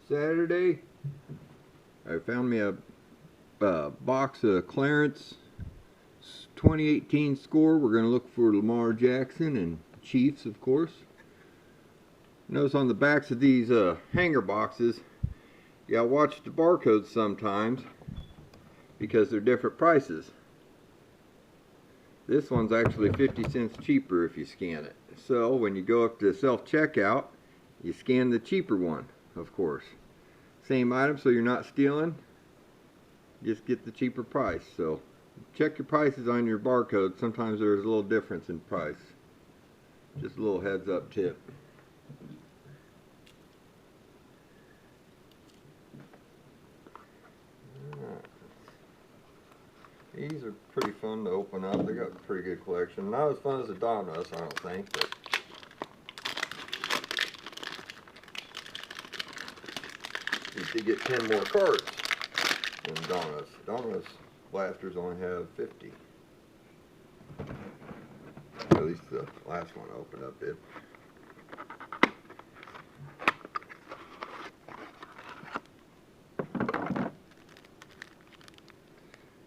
Saturday, I found me a box of clearance 2018 score. We're going to look for Lamar Jackson and Chiefs, of course. Notice on the backs of these hanger boxes, you gotta watch the barcodes sometimes because they're different prices. This one's actually 50 cents cheaper if you scan it. So when you go up to self-checkout, you scan the cheaper one, of course. Same item, so you're not stealing. Just get the cheaper price. So check your prices on your barcode. Sometimes there's a little difference in price. Just a little heads up tip. These are pretty fun to open up. They got a pretty good collection. Not as fun as the Donuts, I don't think, but you did get 10 more cards than Donuts. Donuts blasters only have 50. At least the last one I opened up did.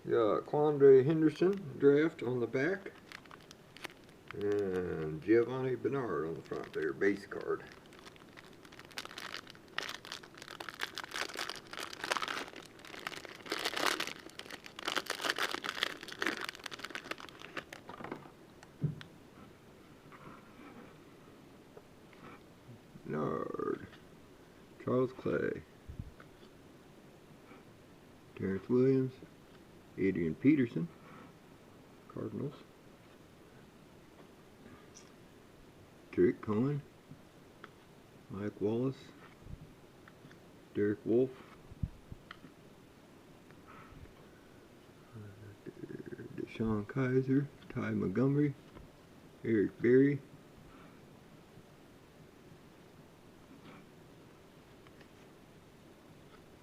Got Quandre Henderson draft on the back, and Giovanni Bernard on the front there, base card. Bernard, Charles Clay, Terrence Williams, Adrian Peterson, Cardinals, Derek Cohen, Mike Wallace, Derek Wolf, Deshaun Kaiser, Ty Montgomery, Eric Berry,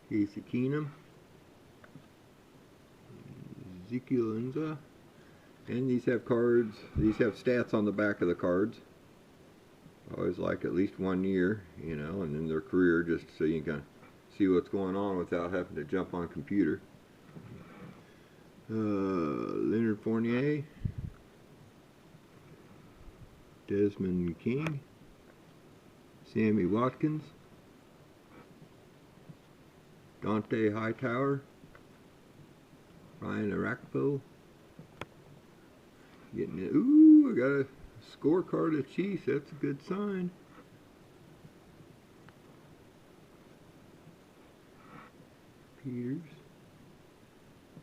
Casey Keenum, Ezekiel Enza, and these have cards. These have stats on the back of the cards. I always like at least 1 year, you know, and then their career, just so you can see what's going on without having to jump on a computer. Leonard Fournier, Desmond King, Sammy Watkins, Dante Hightower, Ryan Arakpo. Getting it. Ooh, I got a scorecard of Chiefs. That's a good sign. Peters.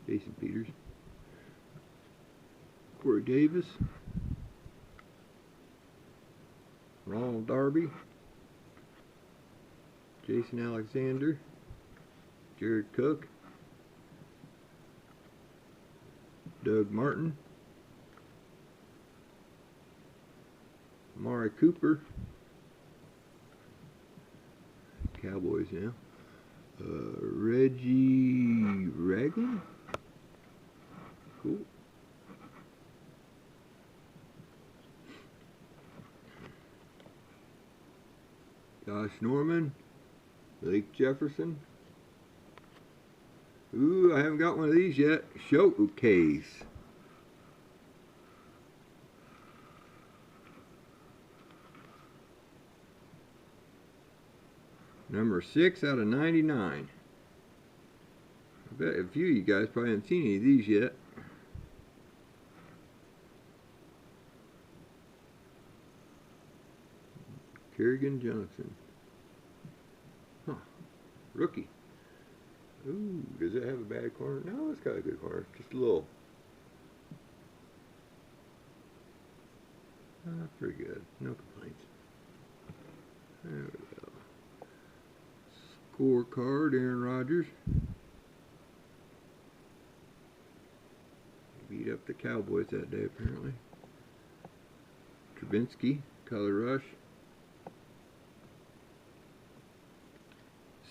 Jason Peters. Corey Davis. Ronald Darby. Jason Alexander. Jared Cook. Doug Martin, Amari Cooper, Cowboys now, Reggie Ragland, cool, Josh Norman, Lake Jefferson. Ooh, I haven't got one of these yet. Showcase. Number 6 out of 99. I bet a few of you guys probably haven't seen any of these yet. Kerryon Johnson. Huh. Rookie. Ooh, does it have a bad corner? No, it's got a good corner. Just a little. Pretty good. No complaints. There we go. Scorecard, Aaron Rodgers. Beat up the Cowboys that day, apparently. Trubinsky, Color Rush.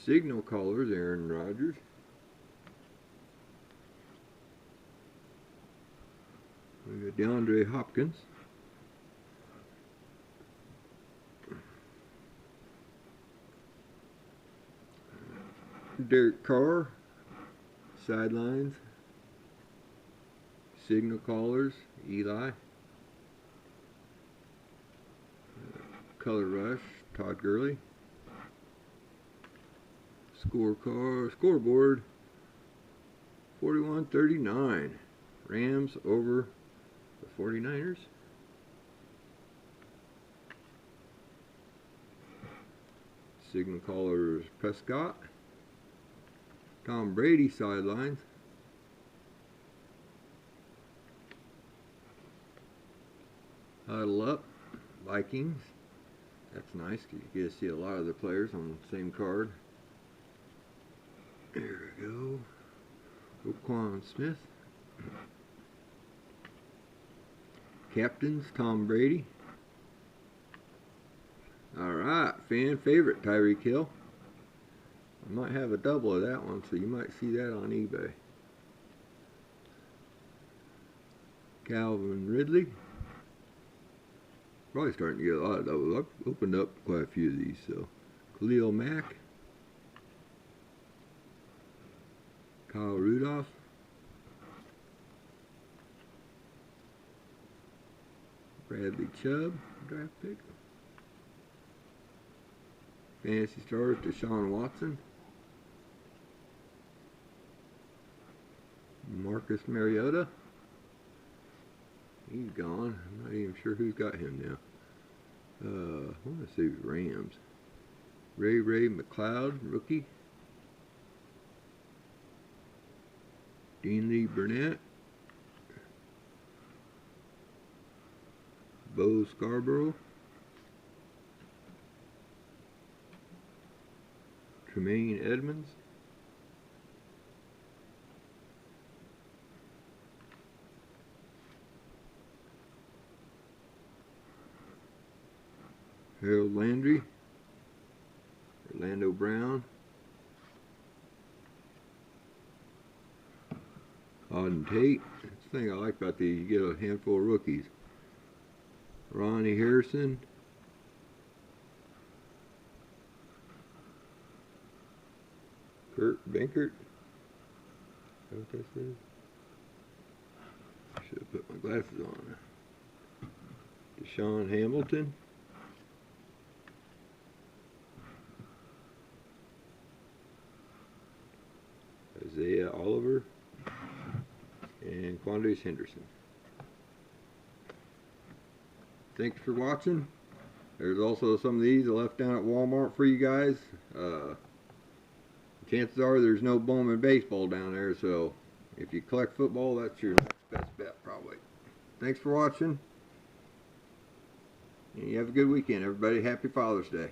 Signal Callers, Aaron Rodgers. We got DeAndre Hopkins. Derek Carr, sidelines. Signal callers, Eli. Color Rush, Todd Gurley. Scoreboard, 41-39. Rams over the 49ers. Signal callers, Prescott. Tom Brady, sidelines. Huddle up, Vikings. That's nice because you get to see a lot of the players on the same card. There we go. Roquan Smith. Captains, Tom Brady. Alright, fan favorite, Tyreek Hill. I might have a double of that one, so you might see that on eBay. Calvin Ridley. Probably starting to get a lot of doubles. I've opened up quite a few of these, so. Khalil Mack. Kyle Rudolph. Bradley Chubb, draft pick. Fantasy starter, Deshaun Watson. Marcus Mariota. He's gone. I'm not even sure who's got him now. I want to say Rams. Ray McLeod, rookie. Dean Lee Burnett. Bo Scarborough. Tremaine Edmonds. Harold Landry. Orlando Brown. Auden Tate. That's the thing I like about these, you get a handful of rookies. Ronnie Harrison. Kurt Benkert. Is that what that says? Should have put my glasses on. Deshaun Hamilton. Isaiah Oliver. And Quandarius Henderson. Thanks for watching. There's also some of these I left down at Walmart for you guys. Chances are there's no Bowman baseball down there, so if you collect football, that's your next best bet probably. Thanks for watching. And you have a good weekend, everybody. Happy Father's Day.